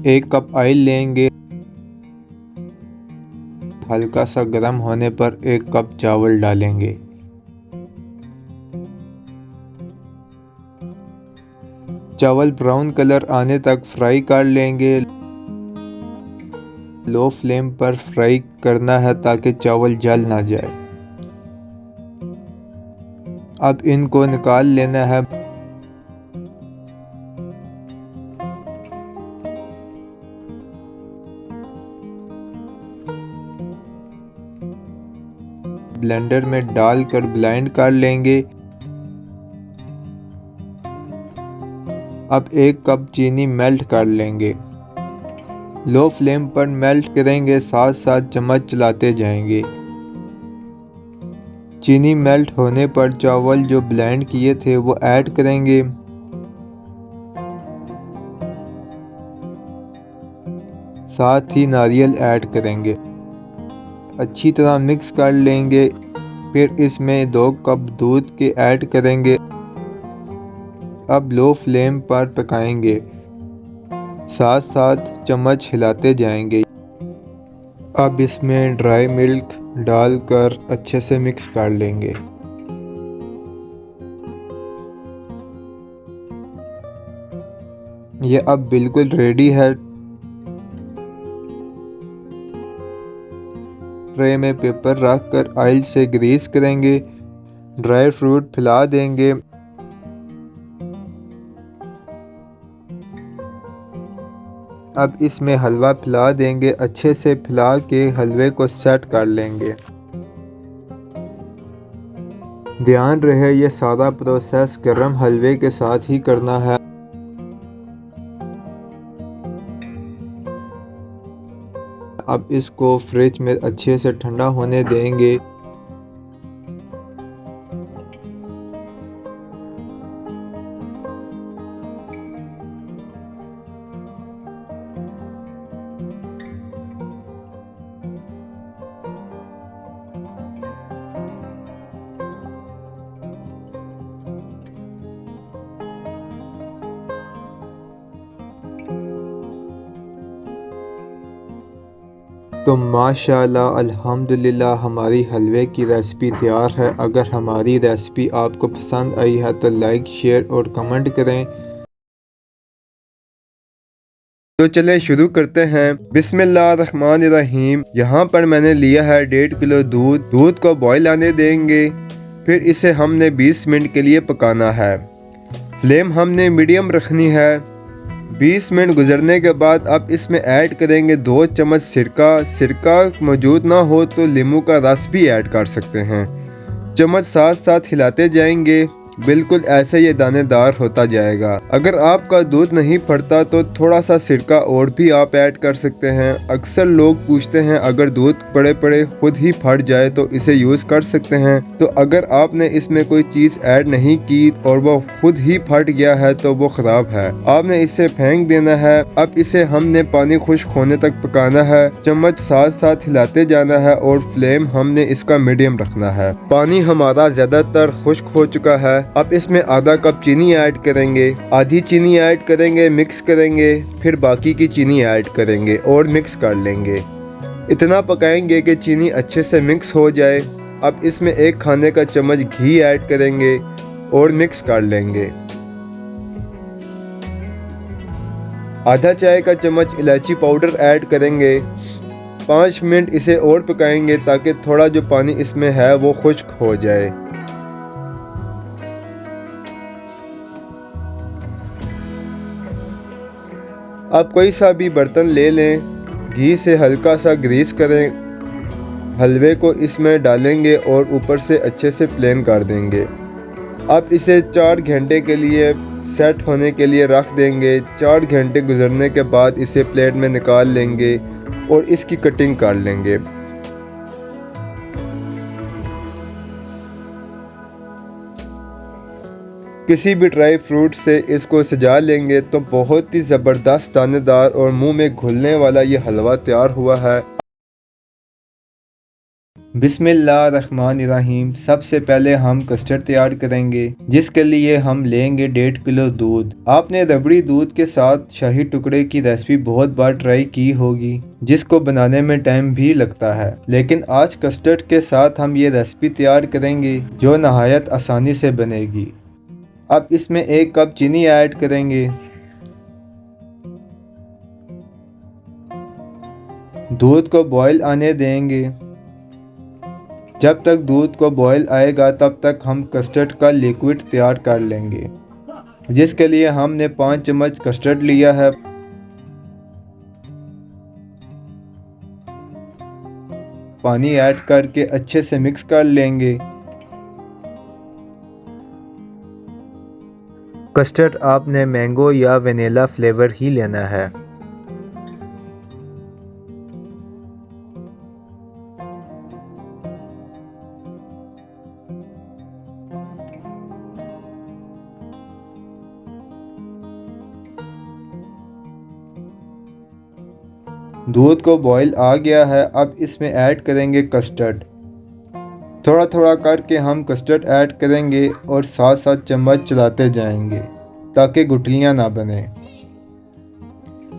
1 cup oil लेंगे। हल्का सा गर्म होने पर 1 कप चावल डालेंगे। चावल ब्राउन कलर आने तक फ्राई कर लेंगे। लो फ्लेम पर फ्राई करना है ताकि चावल जल ना जाए। अब इनको निकाल लेना है। ब्लेंडर में डालकर ब्लेंड कर लेंगे। अब 1 कप चीनी मेल्ट कर लेंगे। लो फ्लेम पर मेल्ट करेंगे, साथ साथ चम्मच चलाते जाएंगे। चीनी मेल्ट होने पर चावल जो ब्लेंड किए थे वो ऐड करेंगे। साथ ही नारियल ऐड करेंगे। अच्छी तरह मिक्स कर लेंगे। फिर इसमें 2 कप दूध के ऐड करेंगे। अब लो फ्लेम पर पकाएंगे, साथ साथ चम्मच हिलाते जाएंगे। अब इसमें ड्राई मिल्क डालकर अच्छे से मिक्स कर लेंगे। ये अब बिल्कुल रेडी है। ट्रे में पेपर रख कर ऑयल से ग्रीस करेंगे। ड्राई फ्रूट फैला देंगे। अब इसमें हलवा फैला देंगे। अच्छे से फैला के हलवे को सेट कर लेंगे। ध्यान रहे ये सारा प्रोसेस गर्म हलवे के साथ ही करना है। अब इसको फ्रिज में अच्छे से ठंडा होने देंगे। तो माशाल्लाह अल्हम्दुलिल्लाह हमारी हलवे की रेसिपी तैयार है। अगर हमारी रेसिपी आपको पसंद आई है तो लाइक, शेयर और कमेंट करें। तो चले शुरू करते हैं। बिस्मिल्लाहिर्रहमानिर्रहीम। यहाँ पर मैंने लिया है 1.5 किलो दूध। दूध को बॉईल आने देंगे। फिर इसे हमने 20 मिनट के लिए पकाना है। फ्लेम हमने मीडियम रखनी है। 20 मिनट गुजरने के बाद अब इसमें ऐड करेंगे 2 चम्मच सिरका। सिरका मौजूद ना हो तो नींबू का रस भी ऐड कर सकते हैं। चम्मच साथ साथ हिलाते जाएंगे। बिल्कुल ऐसे ये दानेदार होता जाएगा। अगर आपका दूध नहीं फटता तो थोड़ा सा सिरका और भी आप ऐड कर सकते हैं। अक्सर लोग पूछते हैं अगर दूध पड़े पड़े खुद ही फट जाए तो इसे यूज़ कर सकते हैं। तो अगर आपने इसमें कोई चीज़ ऐड नहीं की और वो खुद ही फट गया है तो वो ख़राब है, आपने इसे फेंक देना है। अब इसे हमने पानी खुश्क होने तक पकाना है। चम्मच साथ साथ हिलाते जाना है और फ्लेम हमने इसका मीडियम रखना है। पानी हमारा ज़्यादातर खुश्क हो चुका है। अब इसमें आधा कप चीनी ऐड करेंगे। आधी चीनी ऐड करेंगे, मिक्स करेंगे। फिर बाकी की चीनी ऐड करेंगे और मिक्स कर लेंगे। इतना पकाएंगे कि चीनी अच्छे से मिक्स हो जाए। अब इसमें 1 खाने का चम्मच घी ऐड करेंगे और मिक्स कर लेंगे। आधा चाय का चम्मच इलायची पाउडर ऐड करेंगे। 5 मिनट इसे और पकाएंगे ताकि थोड़ा जो पानी इसमें है वो खुश्क हो जाए। आप कोई सा भी बर्तन ले लें, घी से हल्का सा ग्रीस करें। हलवे को इसमें डालेंगे और ऊपर से अच्छे से प्लेन कर देंगे। अब इसे 4 घंटे के लिए सेट होने के लिए रख देंगे। 4 घंटे गुजरने के बाद इसे प्लेट में निकाल लेंगे और इसकी कटिंग कर लेंगे। किसी भी ड्राई फ्रूट से इसको सजा लेंगे तो बहुत ही ज़बरदस्त दानेदार और मुंह में घुलने वाला ये हलवा तैयार हुआ है। बिस्मिल्लाहिर्रहमानिर्रहीम। सबसे पहले हम कस्टर्ड तैयार करेंगे, जिसके लिए हम लेंगे 1.5 किलो दूध। आपने रबड़ी दूध के साथ शाही टुकड़े की रेसिपी बहुत बार ट्राई की होगी, जिसको बनाने में टाइम भी लगता है, लेकिन आज कस्टर्ड के साथ हम ये रेसिपी तैयार करेंगे जो नहायत आसानी से बनेगी। अब इसमें 1 कप चीनी ऐड करेंगे। दूध को बॉयल आने देंगे। जब तक दूध को बॉयल आएगा तब तक हम कस्टर्ड का लिक्विड तैयार कर लेंगे, जिसके लिए हमने 5 चम्मच कस्टर्ड लिया है। पानी ऐड करके अच्छे से मिक्स कर लेंगे। कस्टर्ड आपने मैंगो या वेनिला फ्लेवर ही लेना है। दूध को बॉईल आ गया है। अब इसमें ऐड करेंगे कस्टर्ड। थोड़ा थोड़ा करके हम कस्टर्ड ऐड करेंगे और साथ साथ चम्मच चलाते जाएंगे ताकि गुठलियाँ ना बने।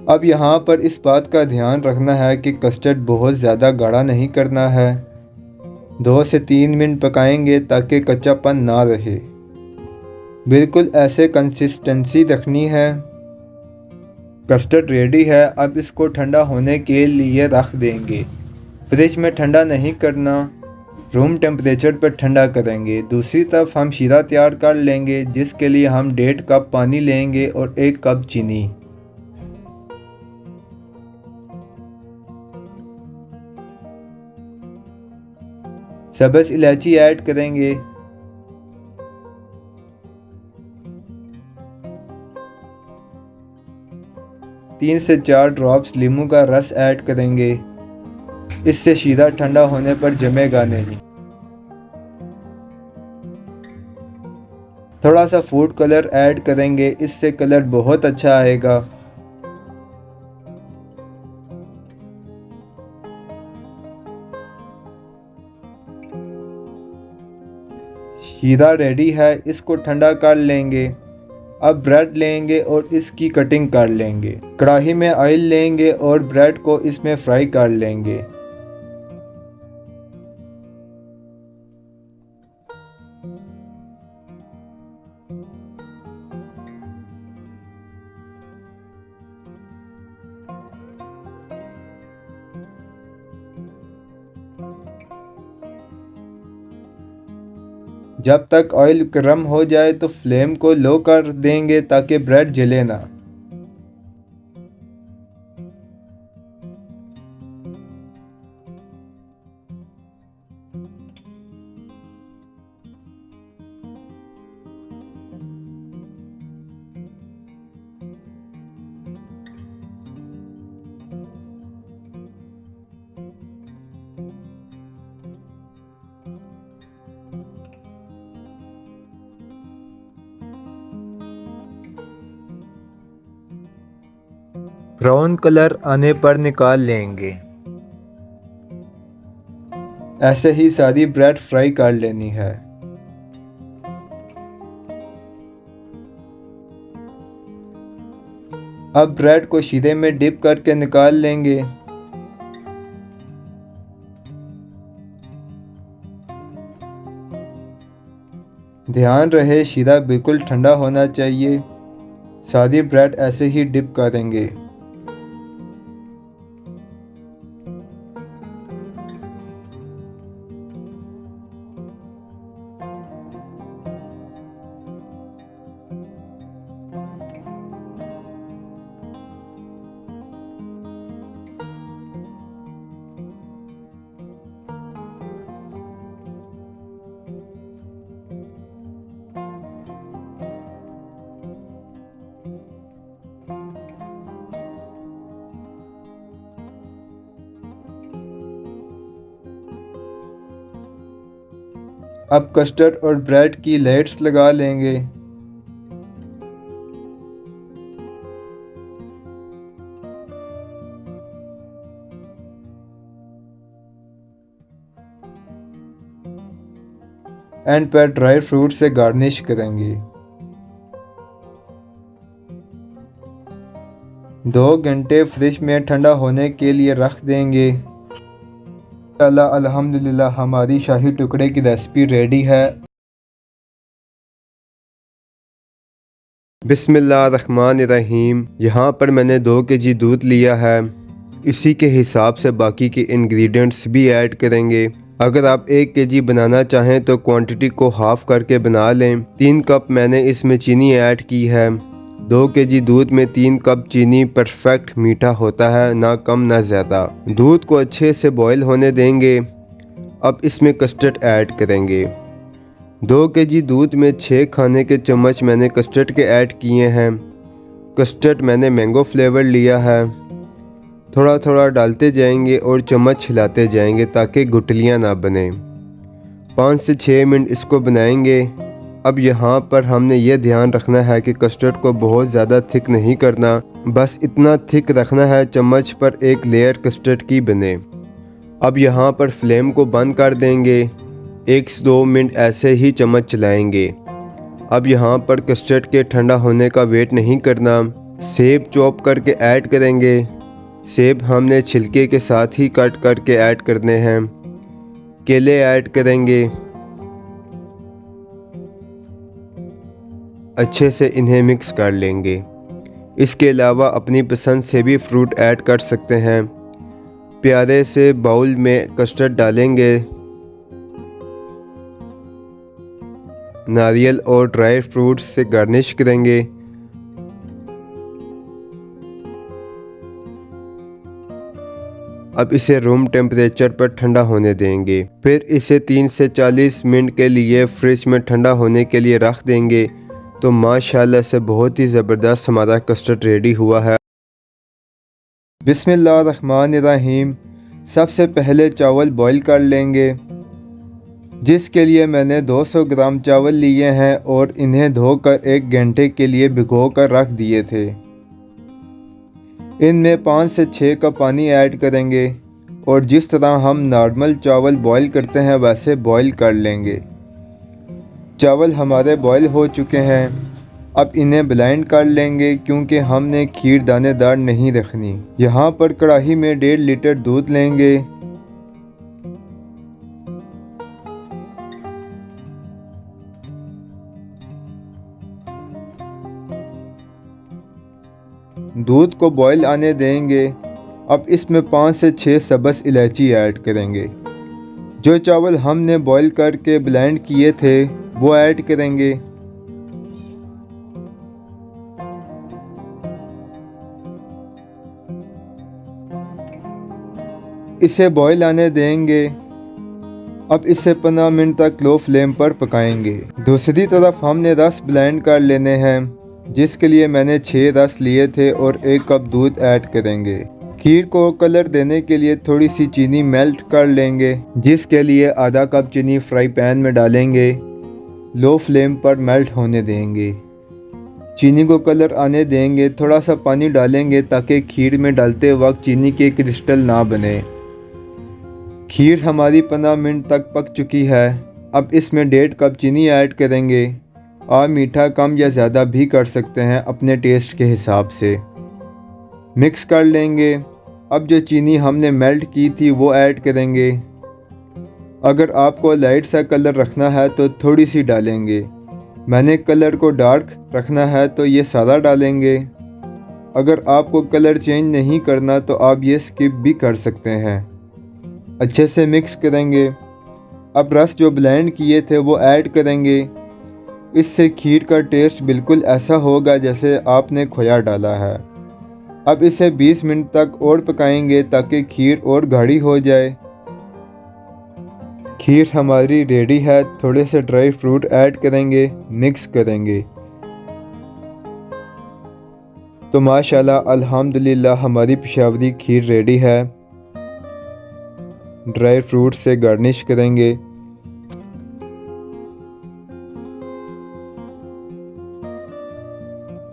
अब यहाँ पर इस बात का ध्यान रखना है कि कस्टर्ड बहुत ज़्यादा गाढ़ा नहीं करना है। 2 से 3 मिनट पकाएंगे ताकि कच्चापन ना रहे। बिल्कुल ऐसे कंसिस्टेंसी रखनी है। कस्टर्ड रेडी है। अब इसको ठंडा होने के लिए रख देंगे। फ्रिज में ठंडा नहीं करना, रूम टेम्परेचर पर ठंडा करेंगे। दूसरी तरफ हम शीरा तैयार कर लेंगे, जिसके लिए हम 1.5 कप पानी लेंगे और 1 कप चीनी। सब्ज़ इलायची ऐड करेंगे। तीन से 4 ड्रॉप्स नींबू का रस ऐड करेंगे। इससे शीरा ठंडा होने पर जमेगा नहीं। थोड़ा सा फूड कलर ऐड करेंगे, इससे कलर बहुत अच्छा आएगा। शीरा रेडी है। इसको ठंडा कर लेंगे। अब ब्रेड लेंगे और इसकी कटिंग कर लेंगे। कढ़ाई में ऑयल लेंगे और ब्रेड को इसमें फ्राई कर लेंगे। जब तक ऑयल गर्म हो जाए तो फ्लेम को लो कर देंगे ताकि ब्रेड जले ना। ब्राउन कलर आने पर निकाल लेंगे। ऐसे ही सारी ब्रेड फ्राई कर लेनी है। अब ब्रेड को शीरे में डिप करके निकाल लेंगे। ध्यान रहे शीरा बिल्कुल ठंडा होना चाहिए। सारी ब्रेड ऐसे ही डिप करेंगे। अब कस्टर्ड और ब्रेड की लेयर्स लगा लेंगे। एंड पर ड्राई फ्रूट से गार्निश करेंगे। 2 घंटे फ्रिज में ठंडा होने के लिए रख देंगे। अल्हम्दुलिल्लाह हमारी शाही टुकड़े की रेसिपी रेडी है। बिस्मिल्लाहिर्रहमानिर्रहीम। यहाँ पर मैंने 2 केजी दूध लिया है। इसी के हिसाब से बाकी के इंग्रेडिएंट्स भी ऐड करेंगे। अगर आप 1 केजी बनाना चाहें तो क्वांटिटी को हाफ करके बना लें। 3 कप मैंने इसमें चीनी ऐड की है। 2 केजी दूध में 3 कप चीनी परफेक्ट मीठा होता है, ना कम ना ज़्यादा। दूध को अच्छे से बॉईल होने देंगे। अब इसमें कस्टर्ड ऐड करेंगे। 2 केजी दूध में 6 खाने के चम्मच मैंने कस्टर्ड के ऐड किए हैं। कस्टर्ड मैंने मैंगो फ्लेवर लिया है। थोड़ा थोड़ा डालते जाएंगे और चम्मच हिलाते जाएंगे ताकि गुठलियाँ ना बने। 5 से 6 मिनट इसको बनाएंगे। अब यहाँ पर हमने ये ध्यान रखना है कि कस्टर्ड को बहुत ज़्यादा थिक नहीं करना, बस इतना थिक रखना है चम्मच पर एक लेयर कस्टर्ड की बने। अब यहाँ पर फ्लेम को बंद कर देंगे। 1 से 2 मिनट ऐसे ही चम्मच चलाएंगे। अब यहाँ पर कस्टर्ड के ठंडा होने का वेट नहीं करना। सेब चॉप करके ऐड करेंगे। सेब हमने छिलके के साथ ही कट करके ऐड करने हैं। केले ऐड करेंगे। अच्छे से इन्हें मिक्स कर लेंगे। इसके अलावा अपनी पसंद से भी फ्रूट ऐड कर सकते हैं। प्यारे से बाउल में कस्टर्ड डालेंगे। नारियल और ड्राई फ्रूट्स से गार्निश करेंगे। अब इसे रूम टेम्परेचर पर ठंडा होने देंगे। फिर इसे 3 से 40 मिनट के लिए फ्रिज में ठंडा होने के लिए रख देंगे। तो माशाल्लाह से बहुत ही ज़बरदस्त हमारा कस्टर्ड रेडी हुआ है। बिस्मिल्लाहिर्रहमानिर्रहीम। सबसे पहले चावल बॉईल कर लेंगे, जिसके लिए मैंने 200 ग्राम चावल लिए हैं और इन्हें धोकर 1 घंटे के लिए भिगो कर रख दिए थे। इनमें 5 से 6 कप पानी ऐड करेंगे और जिस तरह हम नॉर्मल चावल बॉईल करते हैं वैसे बॉईल कर लेंगे। चावल हमारे बॉईल हो चुके हैं। अब इन्हें ब्लेंड कर लेंगे क्योंकि हमने खीर दानेदार नहीं रखनी। यहाँ पर कढ़ाई में 1.5 लीटर दूध लेंगे। दूध को बॉईल आने देंगे। अब इसमें 5 से 6 सब्ज़ इलायची ऐड करेंगे। जो चावल हमने बॉईल करके ब्लेंड किए थे वो ऐड करेंगे। इसे बॉईल आने देंगे। अब इसे 15 मिनट तक लो फ्लेम पर पकाएंगे। दूसरी तरफ हमने रस ब्लेंड कर लेने हैं, जिसके लिए मैंने 6 रस लिए थे और 1 कप दूध ऐड करेंगे। खीर को कलर देने के लिए थोड़ी सी चीनी मेल्ट कर लेंगे, जिसके लिए आधा कप चीनी फ्राई पैन में डालेंगे। लो फ्लेम पर मेल्ट होने देंगे। चीनी को कलर आने देंगे। थोड़ा सा पानी डालेंगे ताकि खीर में डालते वक्त चीनी के क्रिस्टल ना बने। खीर हमारी 15 मिनट तक पक चुकी है। अब इसमें 1.5 कप चीनी ऐड करेंगे। आप मीठा कम या ज़्यादा भी कर सकते हैं अपने टेस्ट के हिसाब से। मिक्स कर लेंगे। अब जो चीनी हमने मेल्ट की थी वो ऐड करेंगे। अगर आपको लाइट सा कलर रखना है तो थोड़ी सी डालेंगे। मैंने कलर को डार्क रखना है तो ये सादा डालेंगे। अगर आपको कलर चेंज नहीं करना तो आप ये स्किप भी कर सकते हैं। अच्छे से मिक्स करेंगे। अब रस जो ब्लेंड किए थे वो ऐड करेंगे। इससे खीर का टेस्ट बिल्कुल ऐसा होगा जैसे आपने खोया डाला है। अब इसे 20 मिनट तक और पकाएंगे ताकि खीर और गाढ़ी हो जाए। खीर हमारी रेडी है। थोड़े से ड्राई फ्रूट ऐड करेंगे, मिक्स करेंगे। तो माशाल्लाह अल्हम्दुलिल्लाह हमारी पेशावरी खीर रेडी है। ड्राई फ्रूट से गार्निश करेंगे।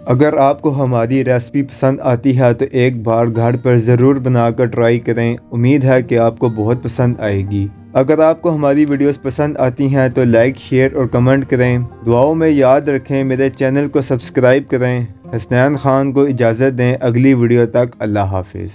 अगर आपको हमारी रेसिपी पसंद आती है तो एक बार घर पर ज़रूर बनाकर ट्राई करें। उम्मीद है कि आपको बहुत पसंद आएगी। अगर आपको हमारी वीडियोस पसंद आती हैं तो लाइक, शेयर और कमेंट करें। दुआओं में याद रखें, मेरे चैनल को सब्सक्राइब करें। हसनैन खान को इजाज़त दें, अगली वीडियो तक अल्लाह हाफिज़।